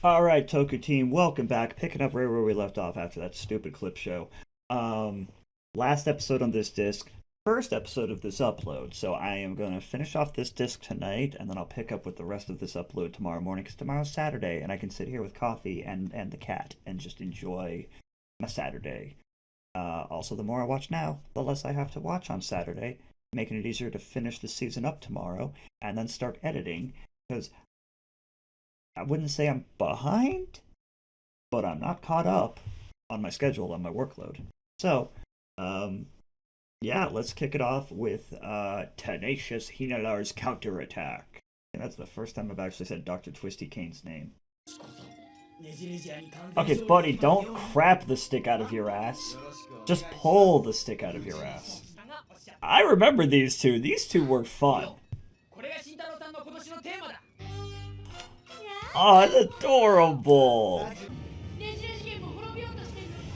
Alright, Toku team, welcome back. Picking up right where we left off after that stupid clip show. Um, Last episode on this disc, first episode of this upload. So I am going to finish off this disc tonight, and then I'll pick up with the rest of this upload tomorrow morning, because tomorrow's Saturday, and I can sit here with coffee and the cat and just enjoy my Saturday. Also, the more I watch now, the less I have to watch on Saturday, making it easier to finish the season up tomorrow and then start editing, because I wouldn't say I'm behind, but I'm not caught up on my schedule and my workload. So, um, yeah, let's kick it off with Tenacious Hinelar's Counterattack. And that's the first time I've actually said Dr. Twisty Kane's name. Okay, buddy, don't crap the stick out of your ass. Just pull the stick out of your ass. I remember these two. These two were fun. Oh, it's adorable.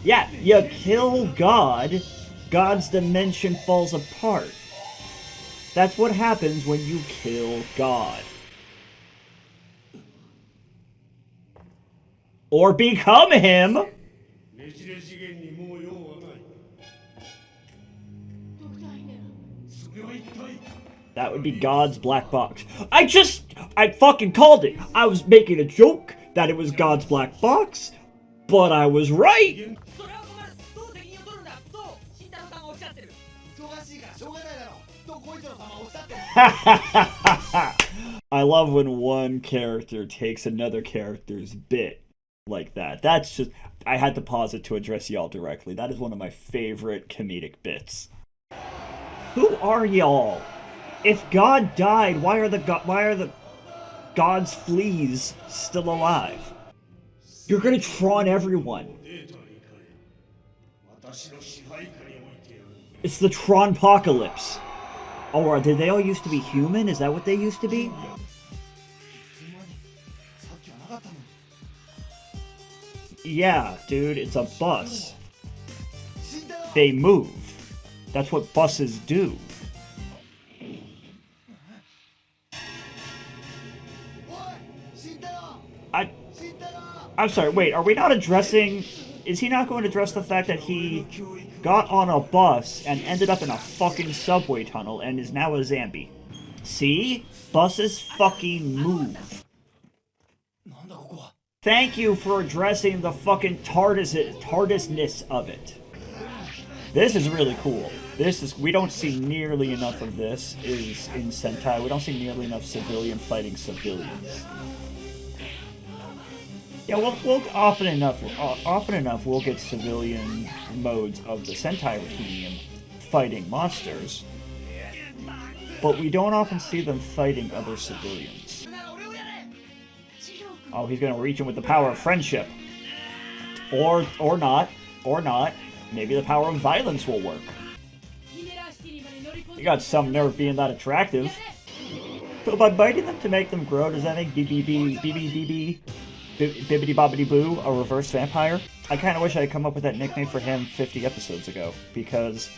Yeah, you kill God, God's dimension falls apart. That's what happens when you kill God. Or become him! That would be God's black box. I fucking called it! I was making a joke that it was God's black box, but I was right! I love when one character takes another character's bit like that. That's just. I had to pause it to address y'all directly. That is one of my favorite comedic bits. Who are y'all? If God died, why are the God's fleas still alive? You're gonna Tron everyone. It's the Tron apocalypse. Or did they all used to be human? Is that what they used to be? Yeah, dude, it's a bus. They move. That's what buses do. I, I'm sorry, wait, are we not addressing... Is he not going to address the fact that he got on a bus and ended up in a fucking subway tunnel and is now a Zambi? See? Buses fucking move. Thank you for addressing the fucking TARDISness of it. This is really cool. We don't see nearly enough of this is in Sentai. We don't see nearly enough civilian fighting civilians. Yeah, we'll often enough we'll get civilian modes of the Sentai team fighting monsters, but we don't often see them fighting other civilians. Oh, he's gonna reach him with the power of friendship, or not, or not. Maybe the power of violence will work. You got some nerve being that attractive. So by biting them to make them grow, does that make BBBBBBB? Bibbidi Bobbidi Boo a reverse vampire? I kind of wish I had come up with that nickname for him 50 episodes ago, because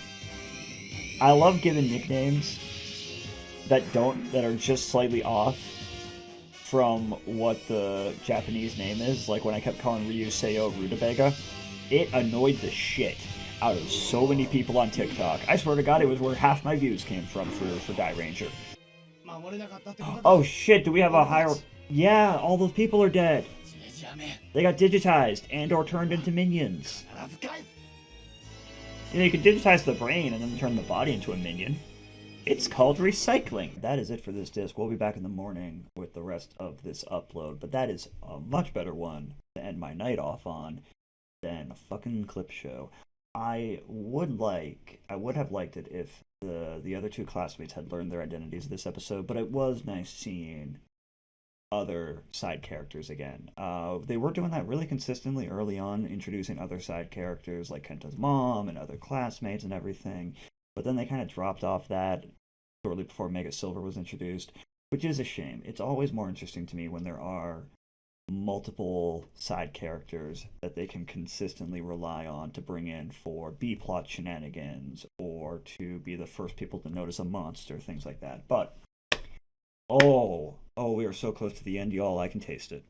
I love giving nicknames that are just slightly off from what the Japanese name is. Like when I kept calling Ryu Seiyo Rutabaga, it annoyed the shit out of so many people on TikTok. I swear to God, it was where half my views came from for Die Ranger. Oh shit, do we have a higher... Yeah, all those people are dead. They got digitized and or turned into minions. You know, you can digitize the brain and then turn the body into a minion. It's called recycling. That is it for this disc. We'll be back in the morning with the rest of this upload, but that is a much better one to end my night off on than a fucking clip show. I would have liked it if the other two classmates had learned their identities this episode, but it was nice seeing other side characters again. They were doing that really consistently early on, introducing other side characters like Kenta's mom and other classmates and everything, but then they kind of dropped off that shortly before Mega Silver was introduced, which is a shame. It's always more interesting to me when there are multiple side characters that they can consistently rely on to bring in for B-plot shenanigans or to be the first people to notice a monster, things like that. But oh, we are so close to the end, y'all. I can taste it.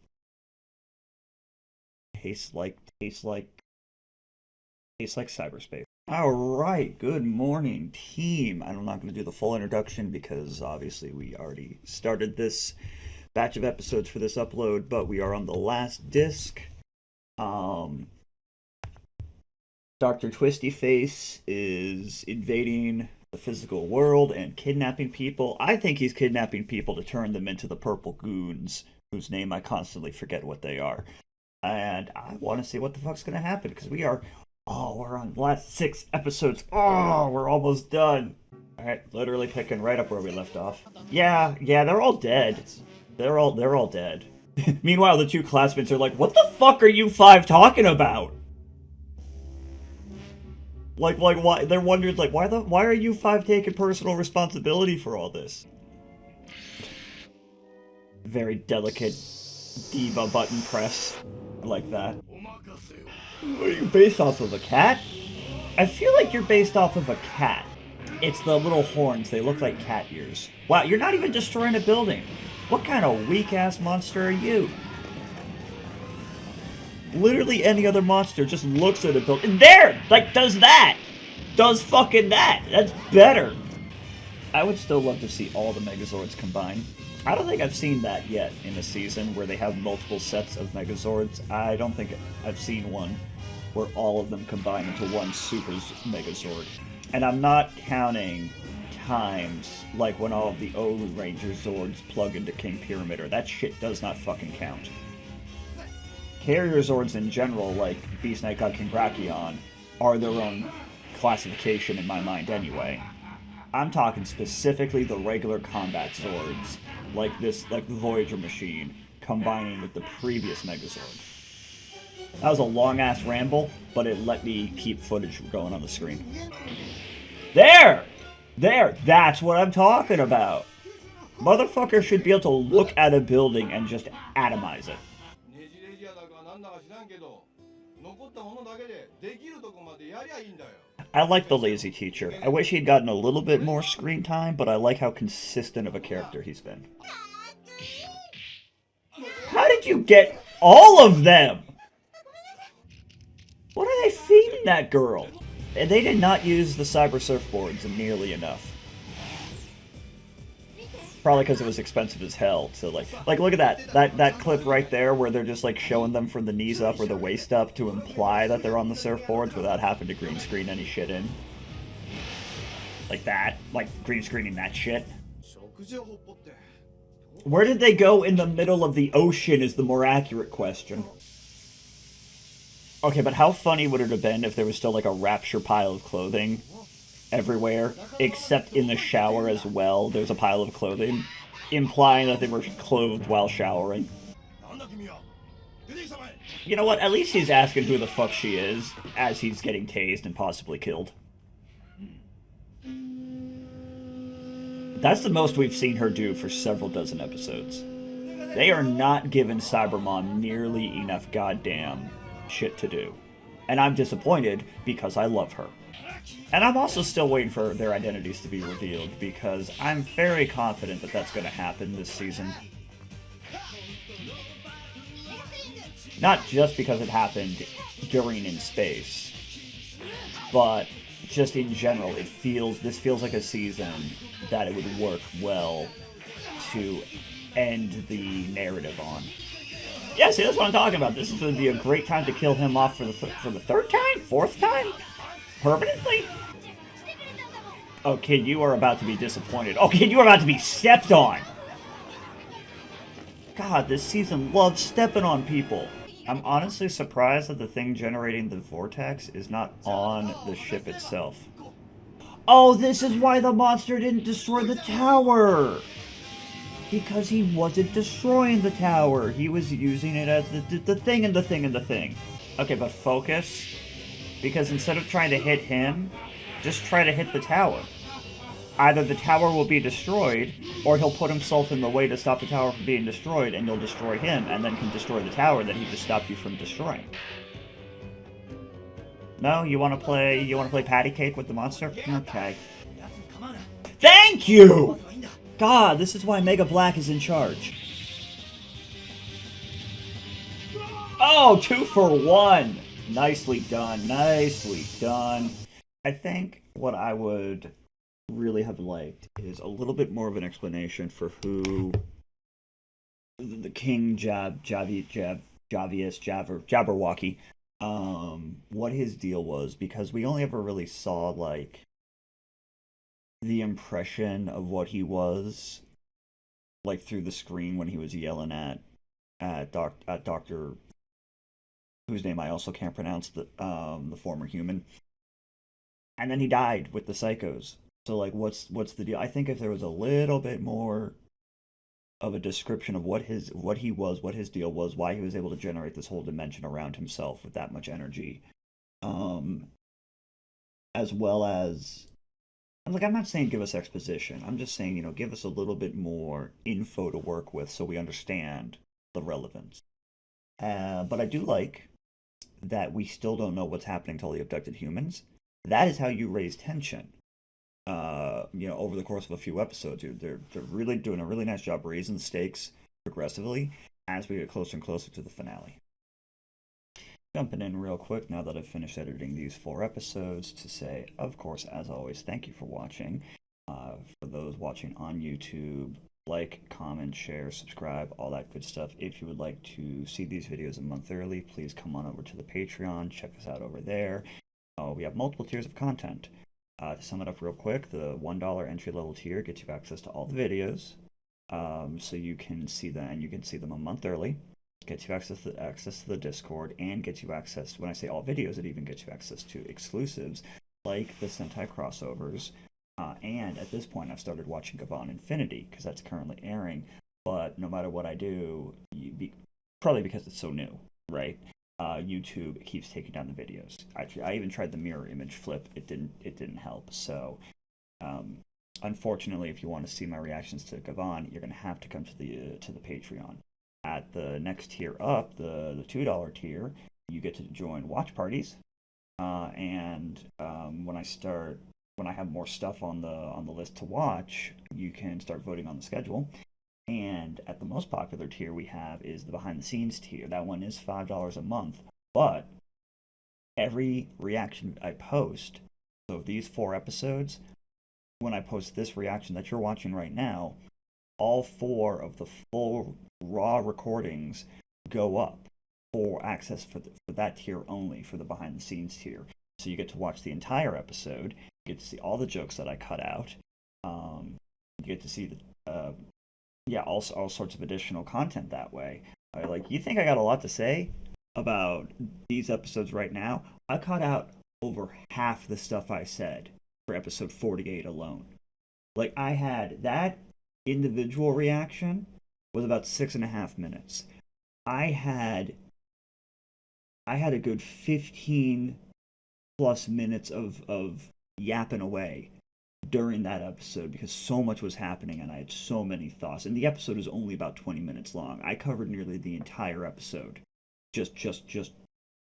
tastes like cyberspace. Alright, good morning, team. I'm not going to do the full introduction because obviously we already started this batch of episodes for this upload, but we are on the last disc. Dr. Twistyface is invading the physical world and kidnapping people. I think he's kidnapping people to turn them into the purple goons, whose name I constantly forget what they are. And I want to see what the fuck's going to happen, because we're on the last 6 episodes. Oh, we're almost done. Alright, literally picking right up where we left off. Yeah, they're all dead. They're all dead. Meanwhile, the 2 classmates are like, what the fuck are you 5 talking about? Like why? They're wondering, like, why are you 5 taking personal responsibility for all this? Very delicate diva button press. I like that. Are you based off of a cat? I feel like you're based off of a cat. It's the little horns. They look like cat ears. Wow, you're not even destroying a building. What kind of weak-ass monster are you? Literally any other monster just looks at a building. And there! Like, does that! Does fucking that! That's better! I would still love to see all the Megazords combined. I don't think I've seen that yet in a season where they have multiple sets of Megazords. I don't think I've seen one where all of them combine into one Super Megazord. And I'm not counting times like when all of the old Ranger Zords plug into King Pyramid. That shit does not fucking count. Carrier Zords in general, like Beast Knight God King Brachion, are their own classification in my mind anyway. I'm talking specifically the regular combat Zords, like the Voyager machine, combining with the previous Megazord. That was a long-ass ramble, but it let me keep footage going on the screen. There! That's what I'm talking about! Motherfucker should be able to look at a building and just atomize it. I like the lazy teacher. I wish he'd gotten a little bit more screen time, but I like how consistent of a character he's been. How did you get all of them? What are they feeding that girl? And they did not use the cyber surfboards nearly enough. Probably because it was expensive as hell. So like look at that clip right there where they're just like showing them from the knees up or the waist up to imply that they're on the surfboards without having to green screen any shit in. Like that, like green screening that shit. Where did they go in the middle of the ocean is the more accurate question. Okay, but how funny would it have been if there was still like a rapture pile of clothing everywhere, except in the shower as well, there's a pile of clothing, implying that they were clothed while showering. You know what, at least he's asking who the fuck she is, as he's getting tased and possibly killed. That's the most we've seen her do for several dozen episodes. They are not giving Cybermom nearly enough goddamn shit to do. And I'm disappointed because I love her. And I'm also still waiting for their identities to be revealed, because I'm very confident that that's going to happen this season. Not just because it happened during In Space, but just in general, this feels like a season that it would work well to end the narrative on. Yeah, see, that's what I'm talking about. This is going to be a great time to kill him off for the 3rd time? 4th time? Permanently? Oh, kid, you are about to be disappointed. Oh, kid, you are about to be stepped on! God, this season loves stepping on people. I'm honestly surprised that the thing generating the vortex is not on the ship itself. Oh, this is why the monster didn't destroy the tower! Because he wasn't destroying the tower. He was using it as the thing and the thing and the thing. Okay, but focus. Because instead of trying to hit him, just try to hit the tower. Either the tower will be destroyed, or he'll put himself in the way to stop the tower from being destroyed, and you'll destroy him, and then can destroy the tower that he just stopped you from destroying. No? You wanna play patty cake with the monster? Okay. Thank you! God, this is why Mega Black is in charge. Oh, 2 for 1! Nicely done, nicely done. I think what I would really have liked is a little bit more of an explanation for who the King Jabberwocky, what his deal was, because we only ever really saw like the impression of what he was like through the screen when he was yelling at Doctor, whose name I also can't pronounce, the former human, and then he died with the psychos. So like, what's the deal? I think if there was a little bit more of a description of what he was, what his deal was, why he was able to generate this whole dimension around himself with that much energy, um, as well as I'm not saying give us exposition. I'm just saying, give us a little bit more info to work with so we understand the relevance. But I do like that we still don't know what's happening to all the abducted humans. That is how you raise tension. Over the course of a few episodes, they're really doing a really nice job raising the stakes progressively as we get closer and closer to the finale. Jumping in real quick now that I've finished editing these 4 episodes to say, of course, as always, thank you for watching. For those watching on YouTube, like, comment, share, subscribe, all that good stuff. If you would like to see these videos a month early, please come on over to the Patreon. Check us out over there. We have multiple tiers of content. To sum it up real quick, the $1 entry-level tier gets you access to all the videos, so you can see them, and you can see them a month early. Gets you access to the Discord, and gets you access, when I say all videos, it even gets you access to exclusives like the Sentai crossovers. And at this point, I've started watching Gavon Infinity because that's currently airing. But no matter what I do, probably because it's so new, right? YouTube keeps taking down the videos. I even tried the mirror image flip. It didn't help. So, unfortunately, if you want to see my reactions to Gavon, you're going to have to come to the Patreon. At the next tier up, the $2 tier, you get to join watch parties, and when I have more stuff on the list to watch, you can start voting on the schedule. And at the most popular tier we have is the behind the scenes tier. That one is $5 a month, but every reaction I post, so these 4 episodes, when I post this reaction that you're watching right now, all 4 of the full raw recordings go up for access for that tier only, for the behind the scenes tier. So you get to watch the entire episode, you get to see all the jokes that I cut out, you get to see all sorts of additional content that way. You think I got a lot to say about these episodes right now? I cut out over half the stuff I said for episode 48 alone. I had that individual reaction was about 6.5 minutes. I had a good 15 plus minutes of yapping away during that episode because so much was happening and I had so many thoughts. And the episode is only about 20 minutes long. I covered nearly the entire episode just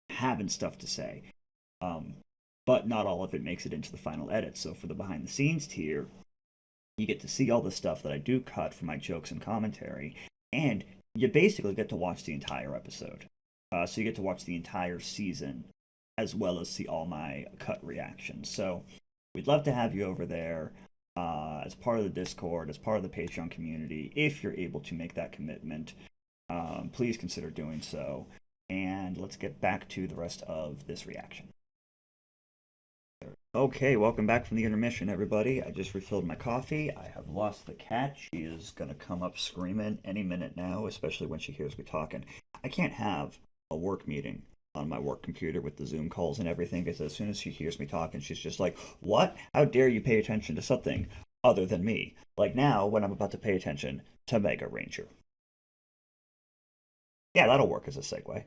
having stuff to say. But not all of it makes it into the final edit. So for the behind the scenes tier, you get to see all the stuff that I do cut for my jokes and commentary, and you basically get to watch the entire episode. So you get to watch the entire season as well as see all my cut reactions. So we'd love to have you over there as part of the Discord, as part of the Patreon community. If you're able to make that commitment, please consider doing so. And let's get back to the rest of this reaction. Okay, welcome back from the intermission, everybody. I just refilled my coffee. I have lost the cat. She is going to come up screaming any minute now, especially when she hears me talking. I can't have a work meeting on my work computer with the Zoom calls and everything, because as soon as she hears me talking, she's just like, what? How dare you pay attention to something other than me? Like now, when I'm about to pay attention to Megaranger. Yeah, that'll work as a segue.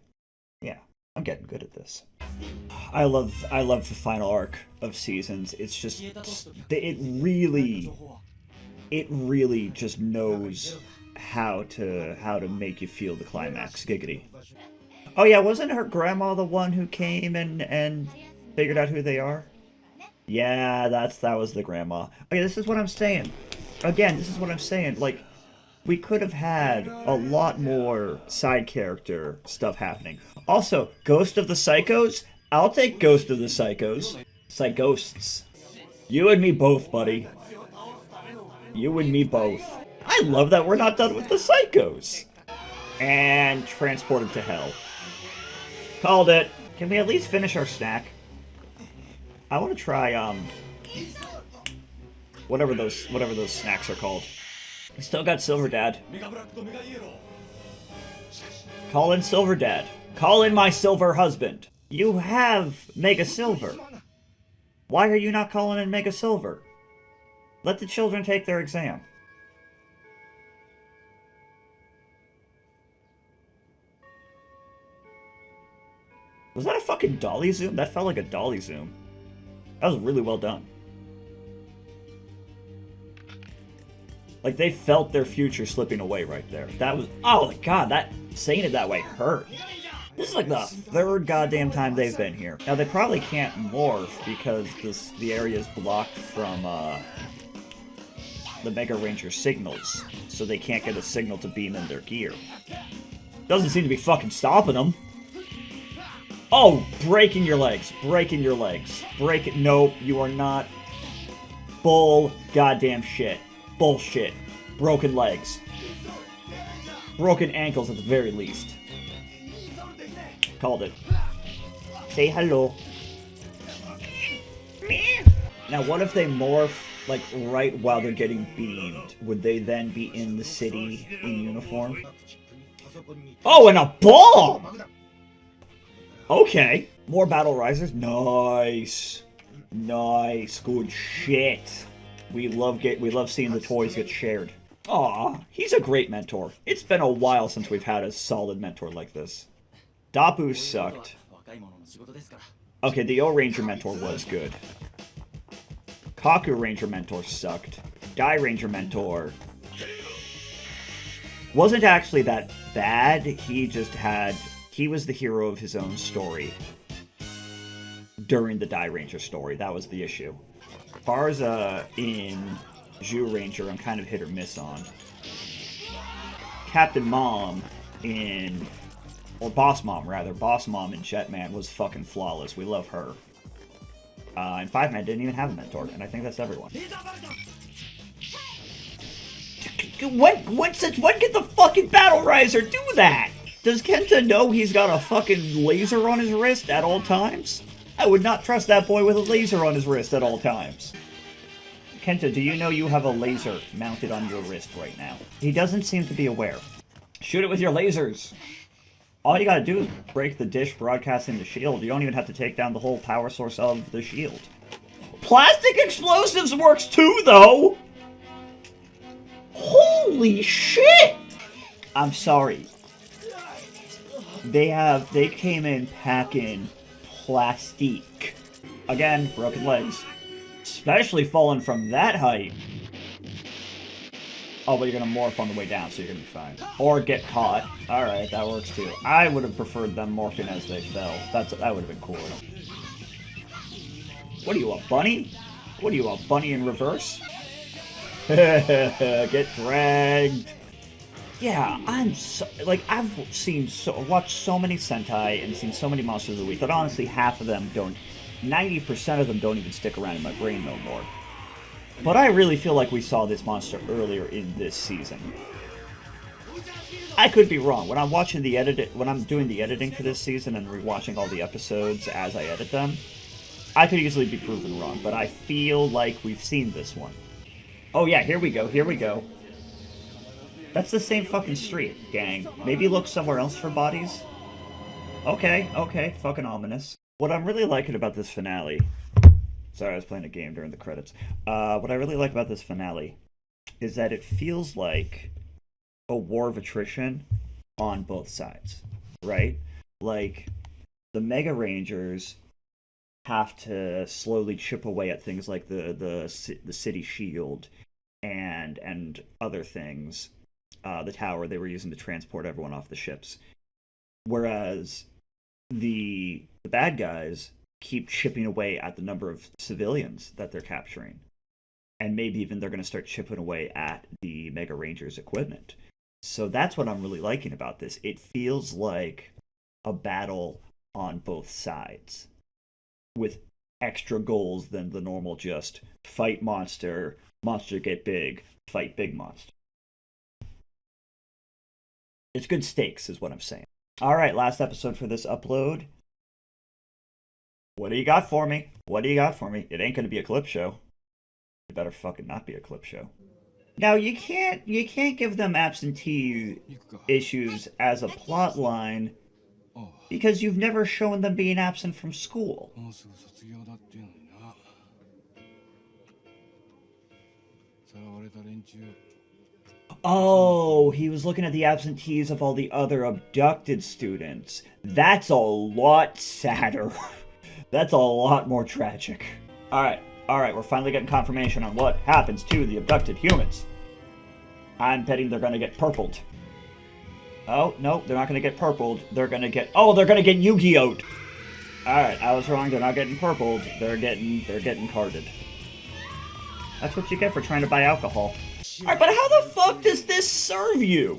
Yeah, I'm getting good at this. I love the final arc of seasons. It's just it really just knows how to make you feel the climax. Giggity. Oh yeah, wasn't her grandma the one who came and figured out who they are? Yeah, that was the grandma. Okay, this is what I'm saying. Again, this is what I'm saying. We could have had a lot more side character stuff happening. Also, Ghost of the Psychos? I'll take Ghost of the Psychos. Psyghosts. You and me both, buddy. You and me both. I love that we're not done with the Psychos. And transported to hell. Called it. Can we at least finish our snack? I want to try, whatever those snacks are called. We still got Silver Dad. Call in Silver Dad. Call in my silver husband. You have Mega Silver. Why are you not calling in Mega Silver? Let the children take their exam. Was that a fucking dolly zoom? That felt like a dolly zoom. That was really well done. Like, they felt their future slipping away right there. That was... Oh, my God, that... Saying it that way hurt. This is like the third goddamn time they've been here. Now, they probably can't morph because the area is blocked from, the Megaranger signals. So they can't get a signal to beam in their gear. Doesn't seem to be fucking stopping them. Oh, breaking your legs. Breaking your legs. Break it. Nope, you are not. Bull goddamn shit. Bullshit. Broken legs. Broken ankles at the very least. Called it. Say hello. Now, what if they morph, like, right while they're getting beamed? Would they then be in the city in uniform? Oh, and a bomb! Okay. More battle risers. Nice. Nice. Good shit. We love seeing the toys get shared. Aw, he's a great mentor. It's been a while since we've had a solid mentor like this. Dapu sucked. Okay, the O-Ranger mentor was good. Kaku Ranger mentor sucked. Dai Ranger mentor wasn't actually that bad. He was the hero of his own story during the Dai Ranger story. That was the issue. Barza in Zyuranger, I'm kind of hit or miss on. Captain Mom in... Or Boss Mom, rather. Boss Mom in Jetman was fucking flawless. We love her. And Five-Man didn't even have a mentor, and I think that's everyone. When can the fucking Battle Riser do that? Does Kenta know he's got a fucking laser on his wrist at all times? I would not trust that boy with a laser on his wrist at all times. Kenta, do you know you have a laser mounted on your wrist right now? He doesn't seem to be aware. Shoot it with your lasers! All you gotta do is break the dish broadcasting the shield. You don't even have to take down the whole power source of the shield. Plastic explosives works too, though! Holy shit! I'm sorry. They came in packing plastique. Again, broken legs. Especially falling from that height. Oh, but you're gonna morph on the way down, so you're gonna be fine. Or get caught. Alright, that works too. I would have preferred them morphing as they fell. That would have been cooler. What are you, a bunny? What are you, a bunny in reverse? Get dragged. Yeah, I'm so... Like, I've watched so many Sentai and seen so many Monsters of the Week that honestly half of them don't... 90% of them don't even stick around in my brain no more. But I really feel like we saw this monster earlier in this season. I could be wrong. When I'm watching the when I'm doing the editing for this season and rewatching all the episodes as I edit them, I could easily be proven wrong, but I feel like we've seen this one. Oh yeah, here we go, here we go. That's the same fucking street, gang. Maybe look somewhere else for bodies? Okay, fucking ominous. What I'm really liking about this finale... Sorry, I was playing a game during the credits. What I really like about this finale is that it feels like a war of attrition on both sides, right? Like, the Mega Rangers have to slowly chip away at things like the city shield and other things, the tower they were using to transport everyone off the ships. Whereas the bad guys keep chipping away at the number of civilians that they're capturing. And maybe even they're going to start chipping away at the Megaranger's equipment. So that's what I'm really liking about this. It feels like a battle on both sides with extra goals than the normal just fight monster, monster get big, fight big monster. It's good stakes is what I'm saying. All right, last episode for this upload. What do you got for me? What do you got for me? It ain't going to be a clip show. It better fucking not be a clip show. Now you can't give them absentee issues as a plot line because you've never shown them being absent from school. Oh, he was looking at the absentees of all the other abducted students. That's a lot sadder. That's a lot more tragic. Alright, we're finally getting confirmation on what happens to the abducted humans. I'm betting they're gonna get purpled. Oh, no, they're not gonna get purpled. They're gonna get... Oh, they're gonna get Yu-Gi-Oh'd! Alright, I was wrong. They're not getting purpled. They're getting carded. That's what you get for trying to buy alcohol. Alright, but how the fuck does this serve you?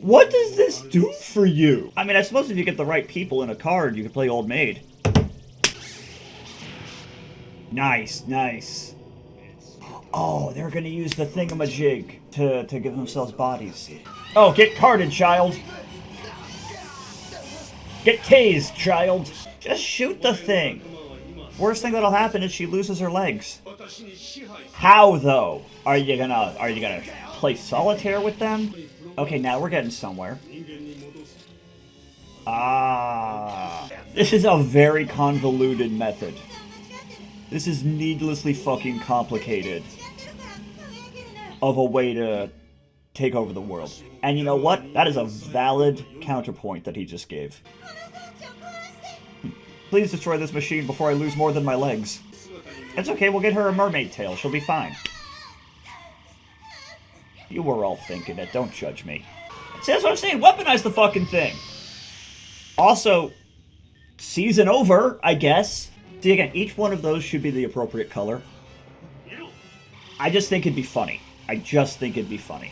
What does this do for you? I mean, I suppose if you get the right people in a card, you can play Old Maid. Nice, nice. Oh, they're gonna use the thingamajig to give themselves bodies. Oh, get carded, child! Get tased, child! Just shoot the thing! Worst thing that'll happen is she loses her legs. How, though? Are you gonna play solitaire with them? Okay, now we're getting somewhere. Ah. This is a very convoluted method. This is needlessly fucking complicated of a way to take over the world. And you know what? That is a valid counterpoint that he just gave. Please destroy this machine before I lose more than my legs. It's okay, we'll get her a mermaid tail. She'll be fine. You were all thinking it. Don't judge me. See, that's what I'm saying. Weaponize the fucking thing. Also, season over, I guess. See, again, each one of those should be the appropriate color. I just think it'd be funny. I just think it'd be funny.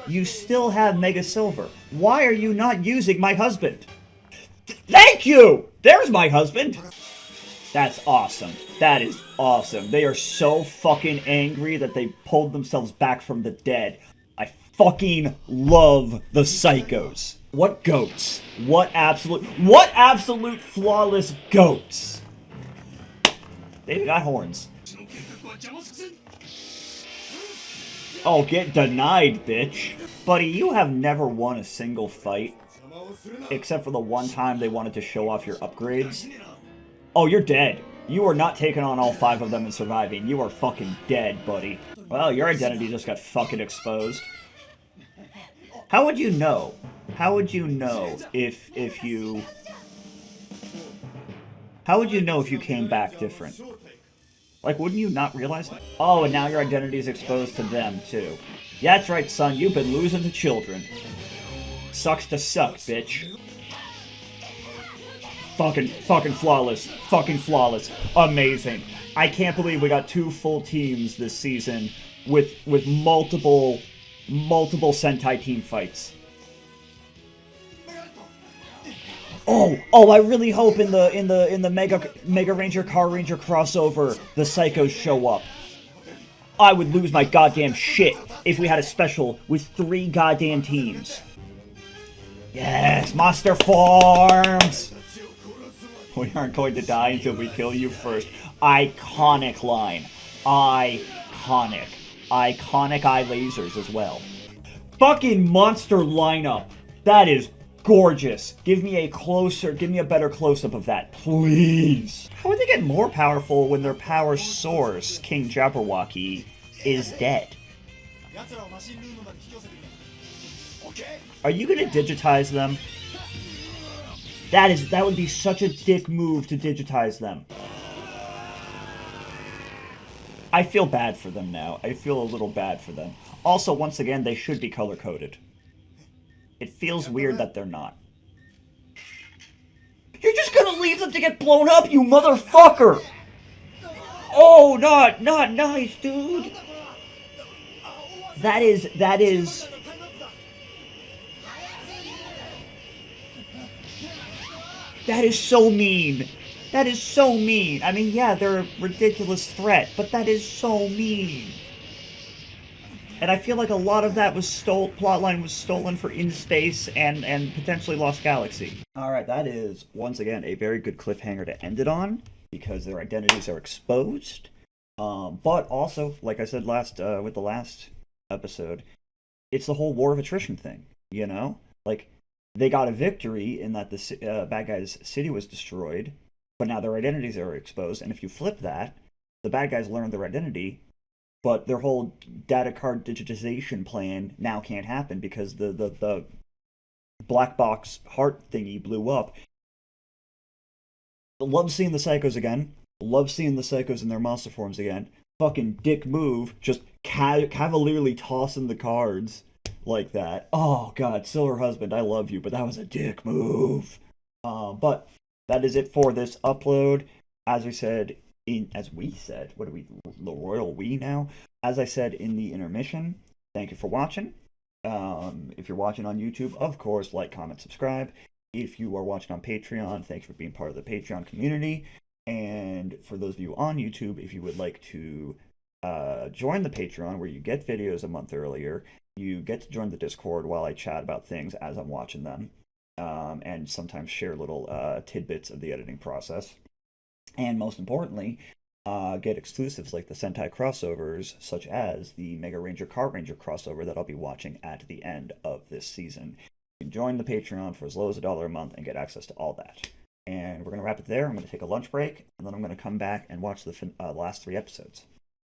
You still have Mega Silver. Why are you not using my husband? Thank you! There's my husband! That's awesome. That is awesome. They are so fucking angry that they pulled themselves back from the dead. I fucking love the psychos. What goats? What absolute flawless goats? They've got horns. Oh, get denied, bitch. Buddy, you have never won a single fight. Except for the one time they wanted to show off your upgrades. Oh, you're dead. You are not taking on all 5 of them and surviving. You are fucking dead, buddy. Well, your identity just got fucking exposed. How would you know? How would you know if you... How would you know if you came back different? Like, wouldn't you not realize that? Oh, and now your identity is exposed to them, too. Yeah, that's right, son. You've been losing to children. Sucks to suck, bitch. Fucking flawless. Fucking flawless. Amazing. I can't believe we got 2 full teams this season with multiple Sentai team fights. Oh, I really hope in the Megaranger Car Ranger crossover the Psychos show up. I would lose my goddamn shit if we had a special with 3 goddamn teams. Yes, monster forms! We aren't going to die until we kill you first. Iconic line. Iconic. Iconic eye lasers as well. Fucking monster lineup. That is gorgeous. Give me a better close-up of that, please. How would they get more powerful when their power source, King Jabberwocky, is dead? Are you gonna digitize them? That would be such a dick move to digitize them. I feel bad for them now. I feel a little bad for them. Also, once again, they should be color-coded. It feels weird that they're not. You're just gonna leave them to get blown up, you motherfucker! Oh, not nice, dude. That is that is so mean. That is so mean. I mean, yeah, they're a ridiculous threat, but that is so mean. And I feel like a lot of that was plotline was stolen for In Space and potentially Lost Galaxy. All right, that is once again a very good cliffhanger to end it on because their identities are exposed. But also, like I said last with the last episode, it's the whole war of attrition thing. You know, like they got a victory in that the bad guys' city was destroyed, but now their identities are exposed. And if you flip that, the bad guys learned their identity, but their whole data card digitization plan now can't happen because the black box heart thingy blew up. Love seeing the psychos again. Love seeing the psychos in their monster forms again. Fucking dick move, just cavalierly tossing the cards like that. Oh god, Silver Husband, I love you, but that was a dick move. But that is it for this upload. As we said, what are we, the royal we now? As I said in the intermission, thank you for watching. If you're watching on YouTube, of course, like, comment, subscribe. If you are watching on Patreon, thank you for being part of the Patreon community. And for those of you on YouTube, if you would like to join the Patreon, where you get videos a month earlier, you get to join the Discord while I chat about things as I'm watching them, and sometimes share little tidbits of the editing process. And most importantly, get exclusives like the Sentai crossovers, such as the Megaranger Car Ranger crossover that I'll be watching at the end of this season. You can join the Patreon for as low as $1 a month and get access to all that. And we're going to wrap it there. I'm going to take a lunch break, and then I'm going to come back and watch the last 3 episodes.